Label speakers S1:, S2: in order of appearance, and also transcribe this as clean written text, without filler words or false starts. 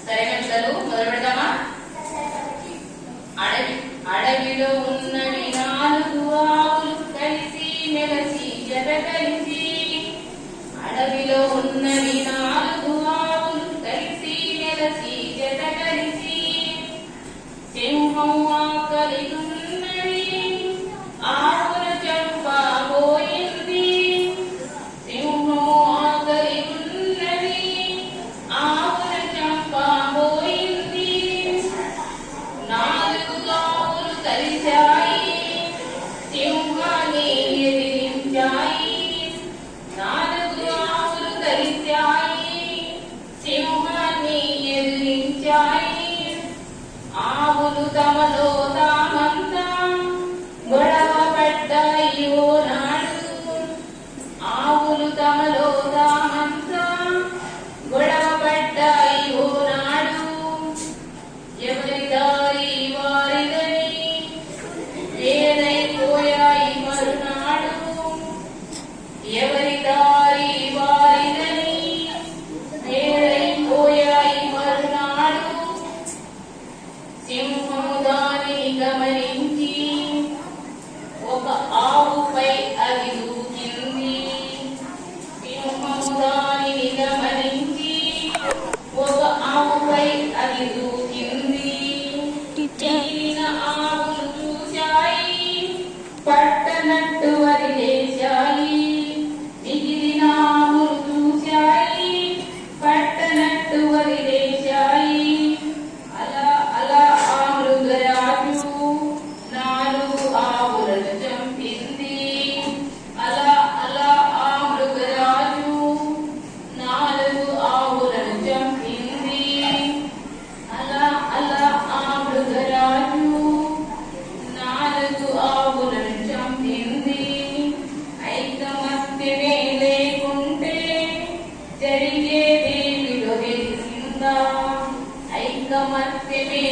S1: సరైన పిల్లలు మొదలు పెడదామా? అడవిలో ఉన్నవి 4 ఆవులు కలిసి మెలసి జత కలిసి. అడవిలో ఉన్నవి 4 ఆవులు కలిసి మెలసి జత కలిసి. సింహం ఆకలిగున్నది ఆవుల చంపబోయింది. సింహం ఆకలిగున్నది ఆవుల చంపబోయింది. 4 ఆవులు కలిశాయి సింహాన్ని ఎదిరించాయి. 4 ఆవులు కలిశాయి సింహాన్ని ఎదిరించాయి. ఆవులు తమలో తామంతా గొడవ పడ్డాయి ఓనాడు. ఆవులు తమలో తామంతా గొడవ పడ్డాయి ఓనాడు. ఎవరి దారి వారిదని వేరైపోయాయి మరునాడు. ఎవరి దారి వారిదని వేరైపోయాయి మరునాడు. సింహము దానిని గమనించి ఒక ఆవుపై అది దూకింది. సింహము దానిని గమనించి ఒక ఆవుపై అది దూకింది. మిగిలిన ఆవులు చూశాయి పట్టనట్టు వదిలేశాయి. మిగిలిన ఆవులు చూశాయి పట్టనట్టు వదిలేశాయి. అలా అలా ఆ మృగరాజు 4 ఆవులను చంపింది. అలా అలా ఆ మృగరాజు 4 ఆవులను చంపింది. అలా అలా ఆ మృగరాజు 4 ఆవులను చంపింది. ఐకమత్యమే లేకుంటే జరిగేదేమిటో తెలిసిందా? ఐకమత్యమే